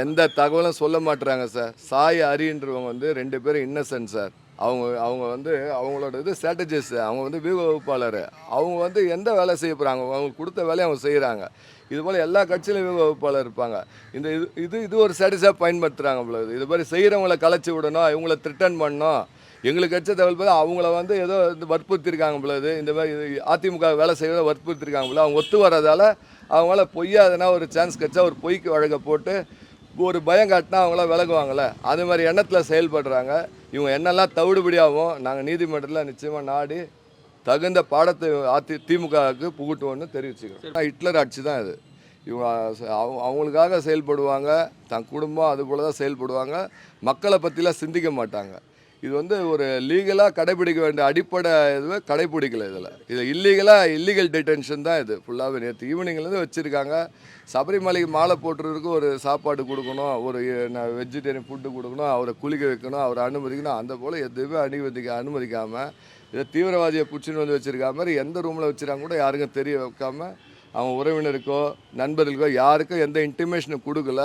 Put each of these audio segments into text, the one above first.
எந்த தகவலும் சொல்ல மாட்டுறாங்க சார். சாய் ஹரின்றவங்க வந்து 2 பேரும் இன்னசென்ட் சார். அவங்க அவங்க வந்து அவங்களோட இது ஸ்ட்ராட்டஜிஸ்ட். அவங்க வந்து வியூக வகுப்பாளர். அவங்க வந்து எந்த வேலை செய்ய போகிறாங்க, அவங்க கொடுத்த வேலையை அவங்க செய்கிறாங்க. இதுபோல் எல்லா கட்சியிலும் வியூக வகுப்பாளர் இருப்பாங்க. இந்த இது இது இது ஒரு ஸ்ட்ராட்டஜியாக பயன்படுத்துகிறாங்க பொழுது. இது மாதிரி செய்கிறவங்கள கலைச்சி விடணும், இவங்கள த்ரிட்டன் பண்ணணும். எங்களுக்கு கட்சி தகவல் போது அவங்கள வந்து ஏதோ வற்புறுத்திருக்காங்க பொழுது, இந்த மாதிரி அதிமுக வேலை செய்வதை வற்புறுத்திருக்காங்க போல. அவங்க ஒத்து வர்றதால அவங்களால பொய்யா எதனா ஒரு சான்ஸ் கிடச்சா ஒரு பொய்க்கு வழக்க போட்டு ஒரு பயம் காட்டினா அவங்களாம் விலகுவாங்கள்ல, அது மாதிரி எண்ணத்தில் செயல்படுறாங்க. இவங்க என்னெல்லாம் தவிடுபடியாகவும் நாங்கள் நீதிமன்றத்தில் நிச்சயமாக நாடி தகுந்த பாடத்தை திமுகவுக்கு புகுட்டுவோன்னு தெரிவிச்சுக்கிறோம். ஹிட்லர் ஆட்சி தான் இது. இவங்க அவங்களுக்காக செயல்படுவாங்க, தன் குடும்பம் அது போல தான் செயல்படுவாங்க. மக்களை பற்றிலாம் சிந்திக்க மாட்டாங்க. இது வந்து ஒரு லீகலாக கடைபிடிக்க வேண்டிய அடிப்படை இதுவே கடைபிடிக்கல. இது இல்லீகல் டிடென்ஷன் தான். இது ஃபுல்லாகவே நேற்று ஈவினிங்லேருந்து வச்சுருக்காங்க. சபரிமலைக்கு மாலை போட்டுறதுக்கு ஒரு சாப்பாடு கொடுக்கணும், ஒரு வெஜிடேரியன் ஃபுட்டு கொடுக்கணும், அவரை குளிக்க வைக்கணும், அவரை அனுமதிக்கணும். அந்த போல் எதுவுமே அனுமதிக்காமல் இதை தீவிரவாதியை பிடிச்சின்னு வந்து வச்சுருக்க மாதிரி எந்த ரூமில் வச்சுருக்காங்க கூட யாருக்கும் தெரிய வைக்காமல் அவங்க உறவினருக்கோ நண்பர்களுக்கோ யாருக்கும் எந்த இன்டிமேஷனும் கொடுக்கல.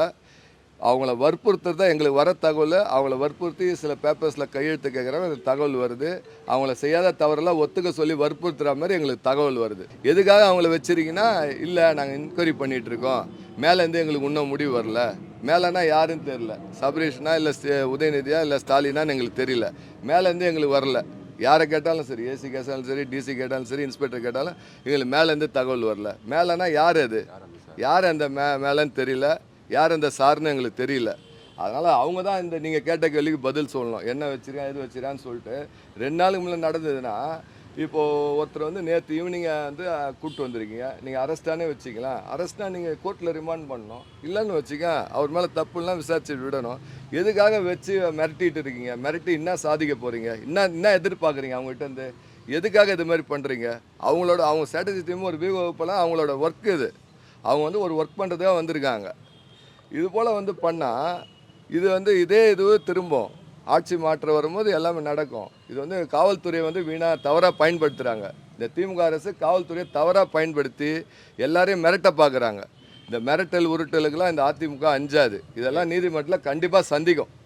அவங்கள வற்புறுத்துறது தான் எங்களுக்கு வர தகவல். அவங்கள வற்புறுத்தி சில பேப்பர்ஸில் கையெழுத்து கேட்குறாங்க, அந்த தகவல் வருது. அவங்கள செய்யாத தவறெல்லாம் ஒத்துக்க சொல்லி வற்புறுத்துகிற மாதிரி எங்களுக்கு தகவல் வருது. எதுக்காக அவங்கள வச்சுருக்கீங்கன்னா, இல்லை நாங்கள் என்கொயரி பண்ணிகிட்ருக்கோம், மேலேருந்து எங்களுக்கு இன்னும் முடிவு வரல. மேலேனா யாருன்னு தெரியல, சபரீஷ்னா இல்லை உதயநிதியா இல்லை ஸ்டாலினான்னு எங்களுக்கு தெரியல. மேலேருந்து எங்களுக்கு வரல. யாரை கேட்டாலும் சரி, ஏசி கேட்டாலும் சரி, டிசி கேட்டாலும் சரி, இன்ஸ்பெக்டர் கேட்டாலும் எங்களுக்கு மேலேருந்து தகவல் வரல. மேலேனா யார் அது, யார் அந்த மேலேன்னு தெரியல, யார் அந்த சார்னு எங்களுக்கு தெரியல. அதனால் அவங்க தான் இந்த நீங்கள் கேட்ட கேள்விக்கு பதில் சொல்லணும். என்ன வச்சுருக்கேன் எது வச்சுருக்கான்னு சொல்லிட்டு 2 நாளுக்கு முன்னே நடந்ததுன்னா, இப்போது ஒருத்தர் வந்து நேற்று ஈவினிங்கை வந்து கூப்பிட்டு வந்திருக்கீங்க, நீங்கள் அரெஸ்டானே வச்சுக்கலாம். அரெஸ்ட்னா நீங்கள் கோர்ட்டில் ரிமாண்ட் பண்ணணும், இல்லைன்னு வச்சுக்க அவர் மேலே தப்புலாம் விசாரிச்சு விடணும். எதுக்காக வச்சு மிரட்டிகிட்டு இருக்கீங்க? மிரட்டி என்ன சாதிக்க போகிறீங்க? என்ன எதிர்பார்க்குறீங்க அவங்ககிட்டருந்து? எதுக்காக இது மாதிரி பண்ணுறீங்க? அவங்க ஸ்ட்ராட்டஜி டீம் ஒரு வியூ வகுப்பெல்லாம் அவங்களோட ஒர்க் இது. அவங்க வந்து ஒரு ஒர்க் பண்ணுறதுக்காக வந்திருக்காங்க. இது போல் வந்து பண்ணால் இது திரும்பும். ஆட்சி மாற்றம் வரும்போது எல்லாமே நடக்கும். இது வந்து காவல்துறையை வந்து தவறாக பயன்படுத்துகிறாங்க. இந்த திமுக அரசு காவல்துறையை தவறாக பயன்படுத்தி எல்லாரையும் மிரட்ட பார்க்குறாங்க. இந்த மிரட்டல் உருட்டலுக்கெல்லாம் இந்த அதிமுக அஞ்சாது. இதெல்லாம் நீதிமன்றத்தில் கண்டிப்பாக சந்திக்கும்.